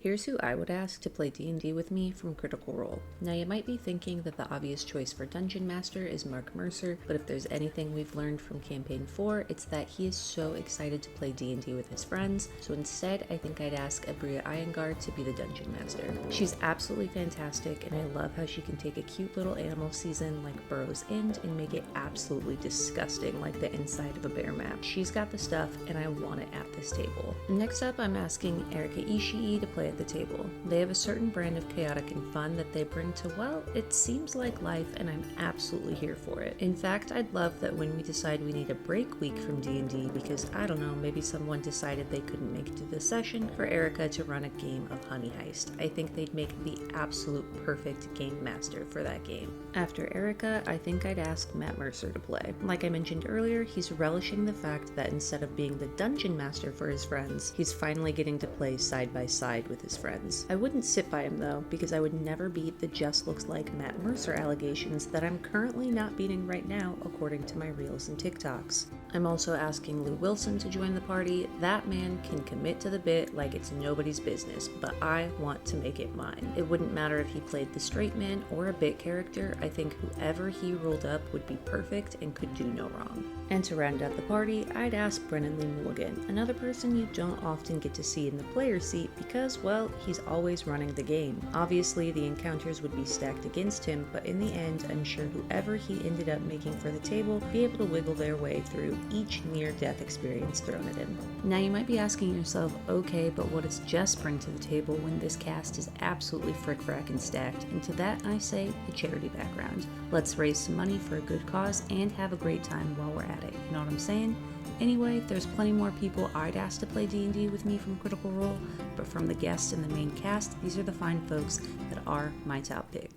Here's who I would ask to play D&D with me from Critical Role. Now you might be thinking that the obvious choice for Dungeon Master is Matt Mercer, but if there's anything we've learned from Campaign 4, it's that he is so excited to play D&D with his friends, so instead I think I'd ask Aabria Iyengar to be the Dungeon Master. She's absolutely fantastic, and I love how she can take a cute little animal season like Burrow's End and make it absolutely disgusting like the inside of a bear map. She's got the stuff, and I want it at this table. Next up, I'm asking Aabria Iyengar to play at the table. They have a certain brand of chaotic and fun that they bring to, well, it seems like life, and I'm absolutely here for it. In fact, I'd love that when we decide we need a break week from D&D because, I don't know, maybe someone decided they couldn't make it to the session, for Erica to run a game of Honey Heist. I think they'd make the absolute perfect game master for that game. After Erica, I think I'd ask Matt Mercer to play. Like I mentioned earlier, he's relishing the fact that instead of being the dungeon master for his friends, he's finally getting to play side by side with his friends. I wouldn't sit by him though, because I would never beat the just looks like Matt Mercer allegations that I'm currently not beating right now according to my reels and TikToks. I'm also asking Lou Wilson to join the party. That man can commit to the bit like it's nobody's business, but I want to make it mine. It wouldn't matter if he played the straight man or a bit character. I think whoever he rolled up would be perfect and could do no wrong. And to round out the party, I'd ask Brennan Lee Mulligan, another person you don't often get to see in the player seat because, well, he's always running the game. Obviously, the encounters would be stacked against him, but in the end, I'm sure whoever he ended up making for the table be able to wiggle their way through each near-death experience thrown at him. Now you might be asking yourself, okay, but what does Jess bring to the table when this cast is absolutely frick-frackin' stacked? And to that I say, a charity background. Let's raise some money for a good cause and have a great time while we're at it. You know what I'm saying? Anyway, there's plenty more people I'd ask to play D&D with me from Critical Role, but from the guests and the main cast, these are the fine folks that are my top picks.